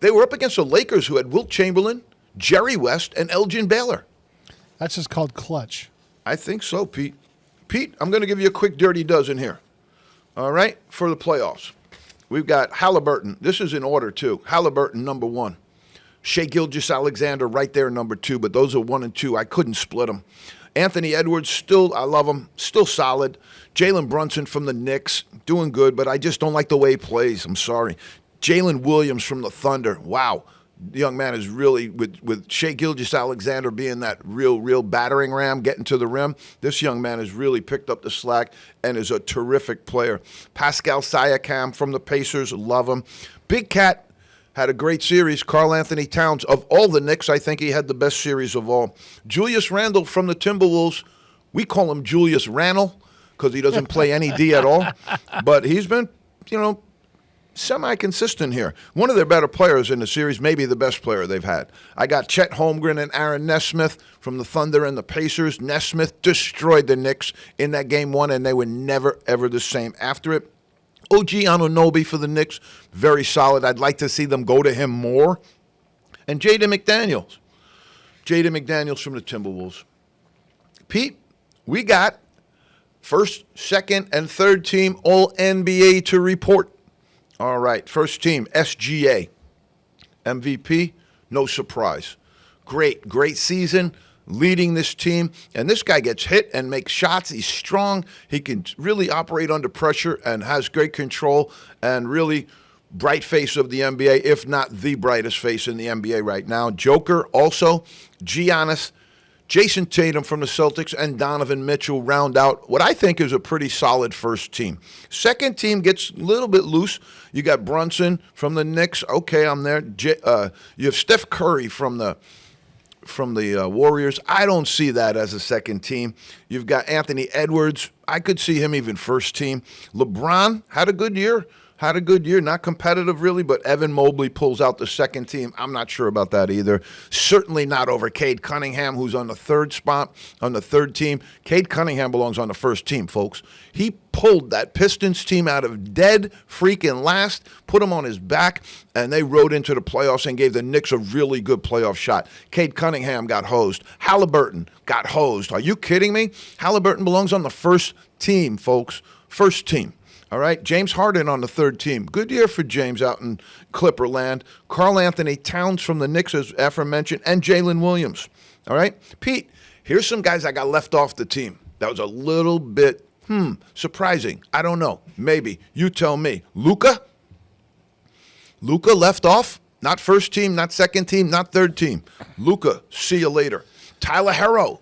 they were up against the Lakers, who had Wilt Chamberlain, Jerry West, and Elgin Baylor. That's just called clutch. I think so, Pete. Pete, I'm going to give you a quick dirty dozen here. All right, for the playoffs. We've got Halliburton. This is in order, too. Halliburton, number 1. Shai Gilgeous-Alexander right there, number 2. But those are 1 and 2. I couldn't split them. Anthony Edwards, still, I love him. Still solid. Jalen Brunson from the Knicks, doing good, but I just don't like the way he plays. I'm sorry. Jalen Williams from the Thunder. Wow. The young man is really, with Shai Gilgeous-Alexander being that real battering ram, getting to the rim, this young man has really picked up the slack and is a terrific player. Pascal Siakam from the Pacers, love him. Big Cat had a great series. Karl Anthony Towns, of all the Knicks, I think he had the best series of all. Julius Randle from the Timberwolves, we call him Julius Randle because he doesn't play any D at all, but he's been, you know, semi-consistent here. One of their better players in the series, maybe the best player they've had. I got Chet Holmgren and Aaron Nesmith from the Thunder and the Pacers. Nesmith destroyed the Knicks in that Game 1, and they were never, ever the same after it. OG Anunoby for the Knicks, very solid. I'd like to see them go to him more. And Jaden McDaniels. Jaden McDaniels from the Timberwolves. Pete, we got first, second, and third team All-NBA to report. All right, first team, SGA. MVP, no surprise. Great season, leading this team. And this guy gets hit and makes shots. He's strong. He can really operate under pressure and has great control and really bright face of the NBA, if not the brightest face in the NBA right now. Joker also, Giannis, Jason Tatum from the Celtics, and Donovan Mitchell round out what I think is a pretty solid first team. Second team gets a little bit loose. You got Brunson from the Knicks. Okay, I'm there. You have Steph Curry from the Warriors. I don't see that as a second team. You've got Anthony Edwards. I could see him even first team. LeBron had a good year. had a good year. Not competitive, really, but Evan Mobley pulls out the second team. I'm not sure about that either. Certainly not over Cade Cunningham, who's on the third spot, on the third team. Cade Cunningham belongs on the first team, folks. He pulled that Pistons team out of dead freaking last, put him on his back, and they rode into the playoffs and gave the Knicks a really good playoff shot. Cade Cunningham got hosed. Halliburton got hosed. Are you kidding me? Halliburton belongs on the first team, folks. First team. All right, James Harden on the third team. Good year for James out in Clipper land. Karl Anthony Towns from the Knicks, as aforementioned, and Jalen Williams. All right, Pete, here's some guys that got left off the team. That was a little bit, surprising. I don't know. Maybe. You tell me. Luka left off. Not first team, not second team, not third team. Luka, see you later. Tyler Herro.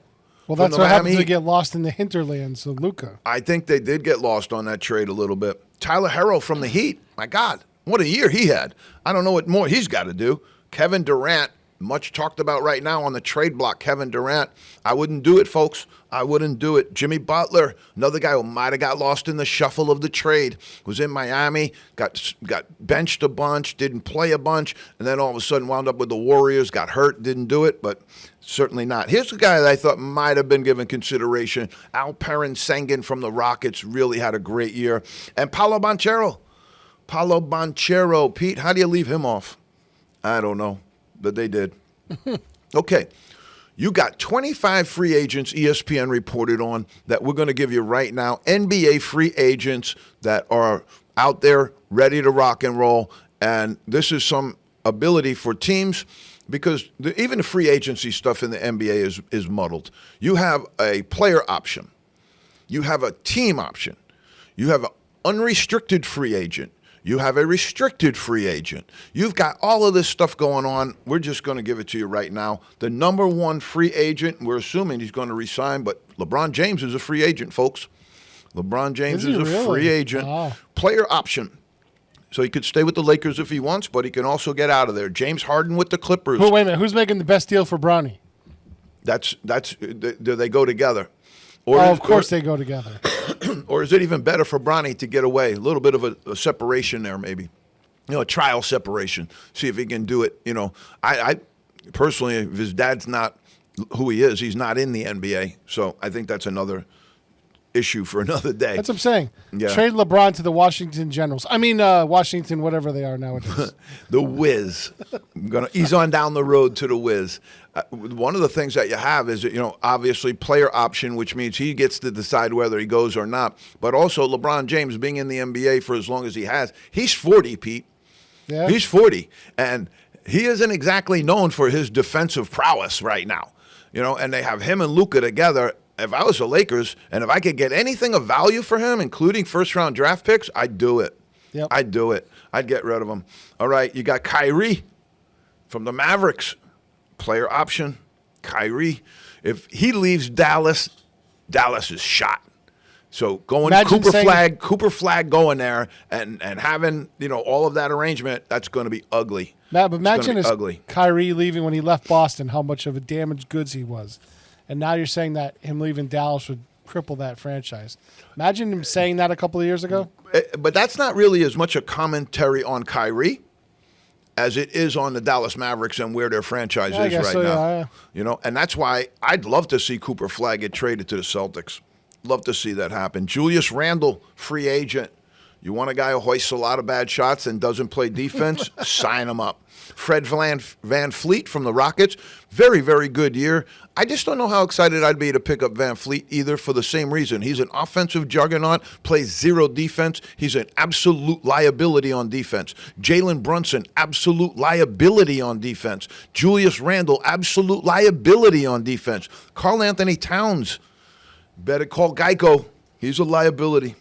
Well, that's what happens to get lost in the hinterlands of Luka. I think they did get lost on that trade a little bit. Tyler Herro from the Heat. My God, what a year he had. I don't know what more he's got to do. Kevin Durant, much talked about right now on the trade block. Kevin Durant. I wouldn't do it, folks. I wouldn't do it. Jimmy Butler, another guy who might have got lost in the shuffle of the trade, was in Miami, got benched a bunch, didn't play a bunch, and then all of a sudden wound up with the Warriors, got hurt, didn't do it, but certainly not. Here's a guy that I thought might have been given consideration. Alperen Sengun from the Rockets really had a great year. And Paolo Banchero. Pete, how do you leave him off? I don't know, but they did. Okay. You got 25 free agents ESPN reported on that we're going to give you right now. NBA free agents that are out there ready to rock and roll. And this is some ability for teams because even the free agency stuff in the NBA is muddled. You have a player option. You have a team option. You have an unrestricted free agent. You have a restricted free agent. You've got all of this stuff going on. We're just going to give it to you right now. The number one free agent, we're assuming he's going to resign, but LeBron James is a free agent, folks. LeBron James is a free agent. Wow. Player option. So he could stay with the Lakers if he wants, but he can also get out of there. James Harden with the Clippers. Wait a minute. Who's making the best deal for Bronny? Do they go together? Of course they go together. Or is it even better for Bronny to get away? A little bit of a separation there, maybe. A trial separation. See if he can do it. I personally, if his dad's not who he is, he's not in the NBA. So I think that's another issue for another day. That's what I'm saying. Yeah. Trade LeBron to the Washington Generals. I mean, Washington, whatever they are nowadays. The Wiz. I'm gonna ease on down the road to the Wiz. One of the things that you have is, obviously player option, which means he gets to decide whether he goes or not. But also LeBron James being in the NBA for as long as he has. He's 40, Pete. Yeah. He's 40. And he isn't exactly known for his defensive prowess right now. And they have him and Luka together. If I was the Lakers and if I could get anything of value for him, including first-round draft picks, I'd do it. Yep. I'd do it. I'd get rid of him. All right, you got Kyrie from the Mavericks. Player option, Kyrie. If he leaves Dallas, Dallas is shot. So going Cooper Flag going there and having all of that arrangement, that's going to be ugly. But imagine Kyrie leaving when he left Boston, how much of a damaged goods he was. And now you're saying that him leaving Dallas would cripple that franchise. Imagine him saying that a couple of years ago. But that's not really as much a commentary on Kyrie as it is on the Dallas Mavericks and where their franchise is right now. Yeah. And that's why I'd love to see Cooper Flag get traded to the Celtics. Love to see that happen. Julius Randle, free agent. You want a guy who hoists a lot of bad shots and doesn't play defense? Sign him up. Fred Van Fleet from the Rockets, very, very good year. I just don't know how excited I'd be to pick up Van Fleet either for the same reason. He's an offensive juggernaut, plays zero defense. He's an absolute liability on defense. Jalen Brunson, absolute liability on defense. Julius Randle, absolute liability on defense. Karl Anthony Towns, better call Geico. He's a liability.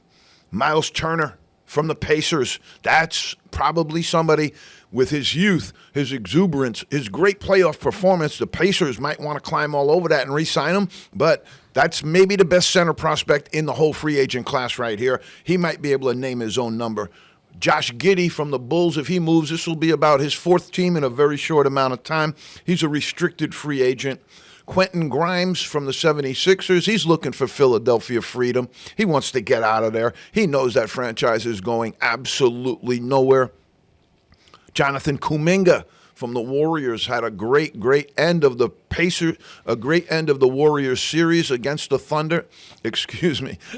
Miles Turner from the Pacers, that's probably somebody with his youth, his exuberance, his great playoff performance. The Pacers might want to climb all over that and re-sign him, but that's maybe the best center prospect in the whole free agent class right here. He might be able to name his own number. Josh Giddey from the Bulls, if he moves, this will be about his fourth team in a very short amount of time. He's a restricted free agent. Quentin Grimes from the 76ers, he's looking for Philadelphia freedom. He wants to get out of there. He knows that franchise is going absolutely nowhere. Jonathan Kuminga from the Warriors had a great end of the Warriors series against the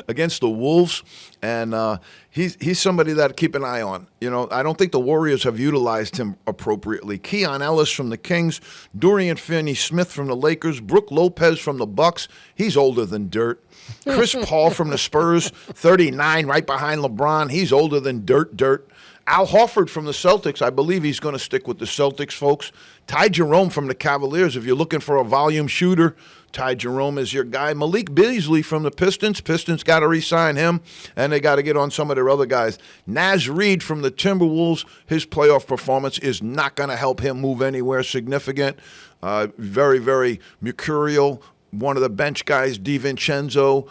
against the Wolves, and he's somebody that I keep an eye on. I don't think the Warriors have utilized him appropriately. Keon Ellis from the Kings, Dorian Finney-Smith from the Lakers, Brook Lopez from the Bucks. He's older than dirt. Chris Paul from the Spurs, 39, right behind LeBron. He's older than dirt. Al Horford from the Celtics, I believe he's going to stick with the Celtics, folks. Ty Jerome from the Cavaliers, if you're looking for a volume shooter, Ty Jerome is your guy. Malik Beasley from the Pistons got to re-sign him, and they got to get on some of their other guys. Naz Reid from the Timberwolves, his playoff performance is not going to help him move anywhere significant. Very, very mercurial. One of the bench guys, DiVincenzo,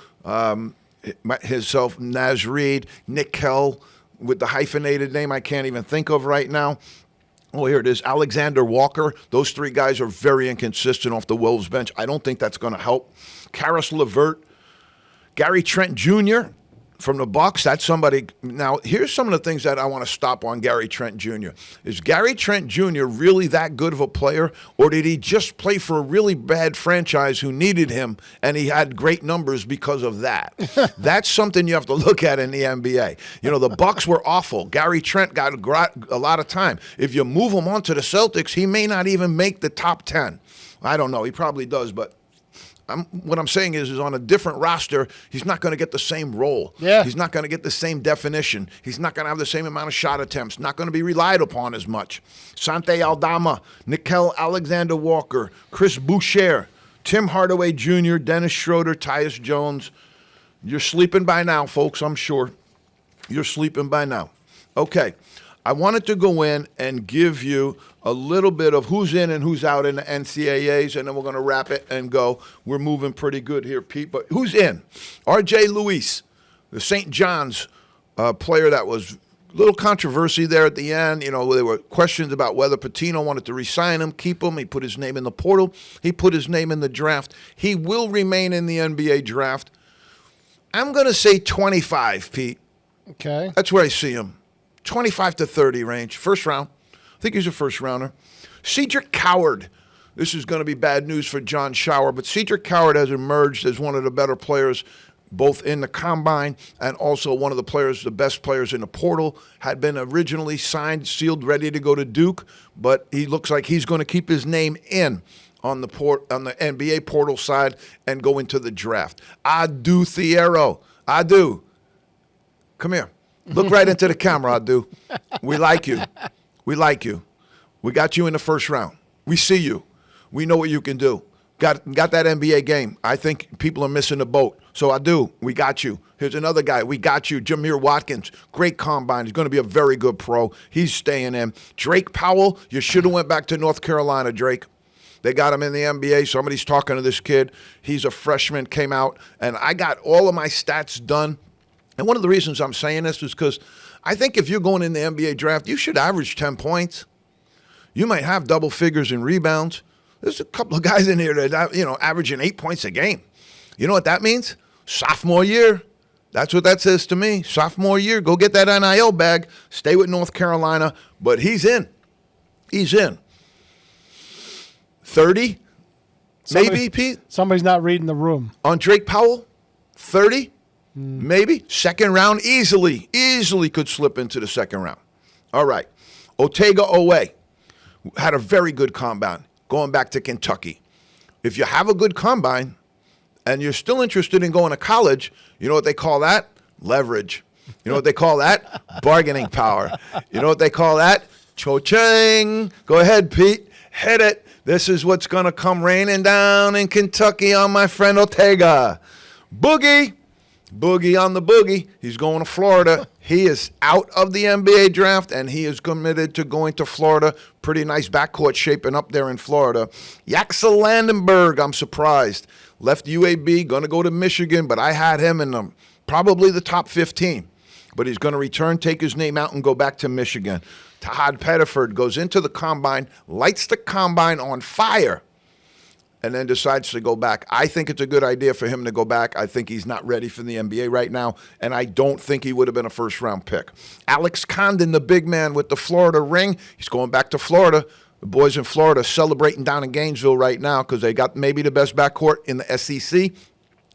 himself, Naz Reid, Nick Kell, with the hyphenated name I can't even think of right now. Oh, here it is, Alexander Walker. Those three guys are very inconsistent off the Wolves bench. I don't think that's going to help. Karis LeVert, Gary Trent Jr. from the Bucks. That's somebody. Now, here's some of the things that I want to stop on Gary Trent Jr. Is Gary Trent Jr. really that good of a player, or did he just play for a really bad franchise who needed him and he had great numbers because of that? That's something you have to look at in the NBA. The Bucks were awful. Gary Trent got a lot of time. If you move him on to the Celtics, he may not even make the top 10. I don't know. He probably does, but what I'm saying is on a different roster, he's not going to get the same role. Yeah. He's not going to get the same definition. He's not going to have the same amount of shot attempts. Not going to be relied upon as much. Sante Aldama, Nickeil Alexander-Walker, Chris Boucher, Tim Hardaway Jr., Dennis Schroeder, Tyus Jones. You're sleeping by now, folks, I'm sure. You're sleeping by now. Okay. I wanted to go in and give you a little bit of who's in and who's out in the NCAAs, and then we're going to wrap it and go. We're moving pretty good here, Pete. But who's in? R.J. Luis, the St. John's player that was a little controversy there at the end. There were questions about whether Pitino wanted to re-sign him, keep him. He put his name in the portal. He put his name in the draft. He will remain in the NBA draft. I'm going to say 25, Pete. Okay. That's where I see him. 25 to 30 range. First round. I think he's a first rounder. Cedric Coward. This is going to be bad news for John Shower, but Cedric Coward has emerged as one of the better players both in the combine and also one of the best players in the portal. Had been originally signed, sealed, ready to go to Duke, but he looks like he's going to keep his name in on the NBA portal side and go into the draft. Adu Thiero. Adu. Come here. Look right into the camera, Adu. We like you. We like you. We got you in the first round. We see you. We know what you can do. Got that NBA game. I think people are missing the boat. So Adu, we got you. Here's another guy. We got you. Jameer Watkins. Great combine. He's going to be a very good pro. He's staying in. Drake Powell, you should have went back to North Carolina, Drake. They got him in the NBA. Somebody's talking to this kid. He's a freshman, came out, and I got all of my stats done. And one of the reasons I'm saying this is because I think if you're going in the NBA draft, you should average 10 points. You might have double figures in rebounds. There's a couple of guys in here that, averaging 8 points a game. You know what that means? Sophomore year. That's what that says to me. Sophomore year, go get that NIL bag. Stay with North Carolina. But he's in. He's in. 30? Maybe, Pete? Somebody's not reading the room. On Drake Powell? 30? Maybe. Second round, easily could slip into the second round. All right. Otega Owe had a very good combine going back to Kentucky. If you have a good combine and you're still interested in going to college, you know what they call that? Leverage. You know what they call that? Bargaining power. You know what they call that? Cho-ching. Go ahead, Pete. Hit it. This is what's going to come raining down in Kentucky on my friend Otega. Boogie on the boogie. He's going to Florida. He is out of the NBA draft, and he is committed to going to Florida. Pretty nice backcourt shaping up there in Florida. Yaxel Landenberg, I'm surprised. Left UAB, going to go to Michigan, but I had him in probably the top 15. But he's going to return, take his name out, and go back to Michigan. Todd Pettiford goes into the combine, lights the combine on fire. and then decides to go back. I think it's a good idea for him to go back. I think he's not ready for the NBA right now, and I don't think he would have been a first-round pick. Alex Condon, the big man with the Florida ring, he's going back to Florida. The boys in Florida celebrating down in Gainesville right now because they got maybe the best backcourt in the SEC.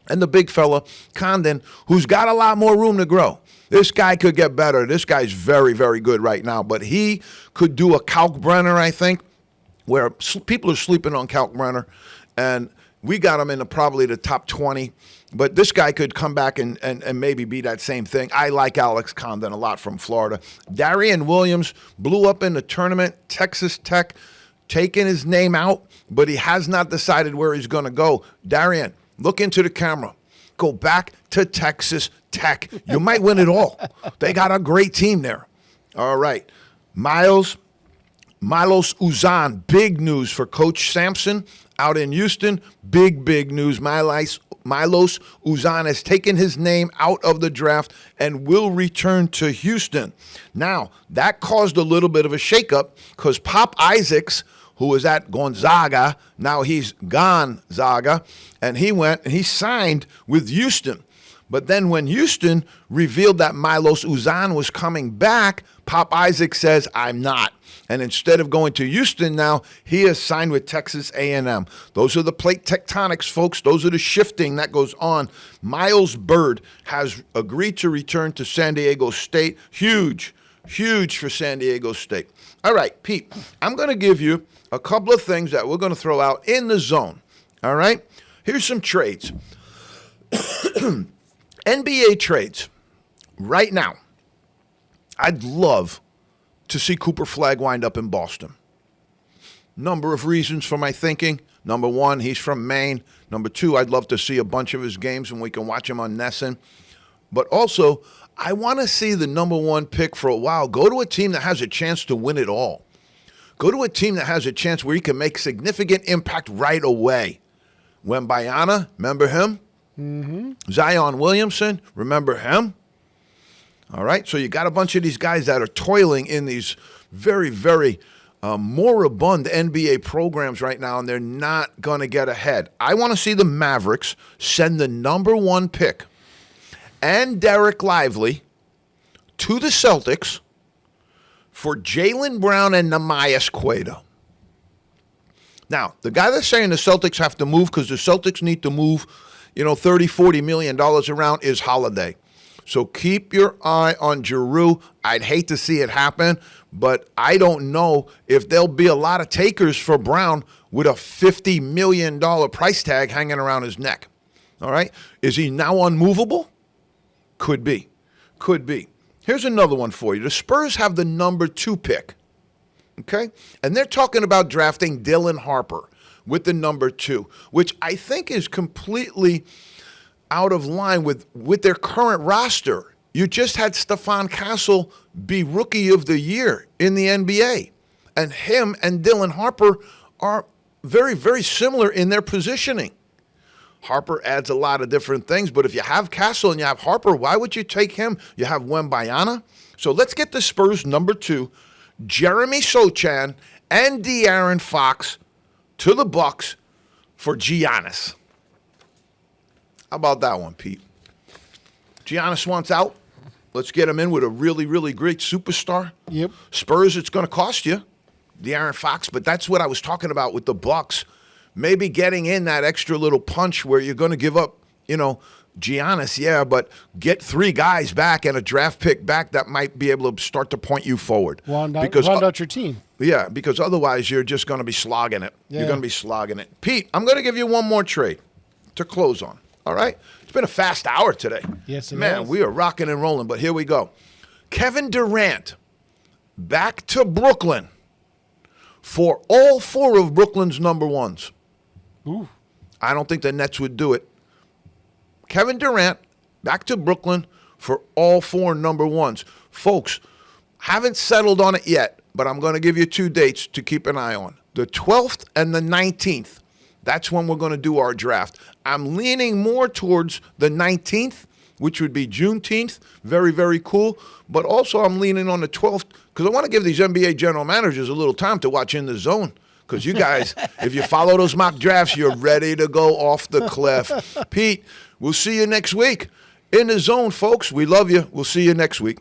And the big fella, Condon, who's got a lot more room to grow. This guy could get better. This guy's very, very good right now. But he could do a Kalkbrenner, I think, where people are sleeping on Kalkbrenner. And we got him in probably the top 20. But this guy could come back and maybe be that same thing. I like Alex Condon a lot from Florida. Darian Williams blew up in the tournament. Texas Tech taking his name out, but he has not decided where he's going to go. Darian, look into the camera. Go back to Texas Tech. You might win it all. They got a great team there. All right. Milos Uzan, big news for Coach Sampson out in Houston. Big news. Milos Uzan has taken his name out of the draft and will return to Houston. Now, that caused a little bit of a shakeup because Pop Isaacs, who was at Gonzaga, now he's Gonzaga, and he went and he signed with Houston. But then when Houston revealed that Milos Uzan was coming back, Pop Isaacs says, I'm not. And instead of going to Houston now, he is signed with Texas A&M. Those are the plate tectonics, folks. Those are the shifting that goes on. Miles Byrd has agreed to return to San Diego State. Huge for San Diego State. All right, Pete, I'm going to give you a couple of things that we're going to throw out in the zone. All right? Here's some trades. NBA trades. Right now, I'd love to see Cooper Flagg wind up in Boston. Number of reasons for my thinking. Number one, he's from Maine. Number two, I'd love to see a bunch of his games and we can watch him on Nesson. But also, I want to see the number one pick for a while go to a team that has a chance to win it all. Go to a team that has a chance where he can make significant impact right away. Wembanyama, remember him? Mm-hmm. Zion Williamson, remember him? All right, so you got a bunch of these guys that are toiling in these very, very moribund NBA programs right now, and they're not going to get ahead. I want to see the Mavericks send the number one pick and Derek Lively to the Celtics for Jaylen Brown and Neemias Queta. Now, the guy that's saying the Celtics have to move because the Celtics need to move, $30-40 million around is Holiday. So keep your eye on Giroux. I'd hate to see it happen, but I don't know if there'll be a lot of takers for Brown with a $50 million price tag hanging around his neck. All right? Is he now unmovable? Could be. Here's another one for you. The Spurs have the number 2 pick. Okay? And they're talking about drafting Dylan Harper with the number 2, which I think is completely out of line with their current roster. You just had Stephon Castle be Rookie of the Year in the NBA. And him and Dylan Harper are very, very similar in their positioning. Harper adds a lot of different things, but if you have Castle and you have Harper, why would you take him? You have Wembanyama. So let's get the Spurs number 2, Jeremy Sochan and De'Aaron Fox to the Bucks for Giannis. How about that one, Pete? Giannis wants out. Let's get him in with a really, really great superstar. Yep. Spurs, it's going to cost you, De'Aaron Fox, but that's what I was talking about with the Bucks. Maybe getting in that extra little punch where you're going to give up, Giannis, yeah, but get 3 guys back and a draft pick back that might be able to start to point you forward. Round out your team. Yeah, because otherwise you're just going to be slogging it. Yeah. You're going to be slogging it. Pete, I'm going to give you one more trade to close on. All right? It's been a fast hour today. Yes, it Man, is. We are rocking and rolling, but here we go. Kevin Durant back to Brooklyn for all 4 of Brooklyn's number 1s. Ooh. I don't think the Nets would do it. Kevin Durant back to Brooklyn for all 4 number 1s. Folks, haven't settled on it yet, but I'm going to give you 2 dates to keep an eye on. The 12th and the 19th. That's when we're going to do our draft. I'm leaning more towards the 19th, which would be Juneteenth. Very, very cool. But also I'm leaning on the 12th because I want to give these NBA general managers a little time to watch In the Zone because you guys, if you follow those mock drafts, you're ready to go off the cliff. Pete, we'll see you next week. In the Zone, folks. We love you. We'll see you next week.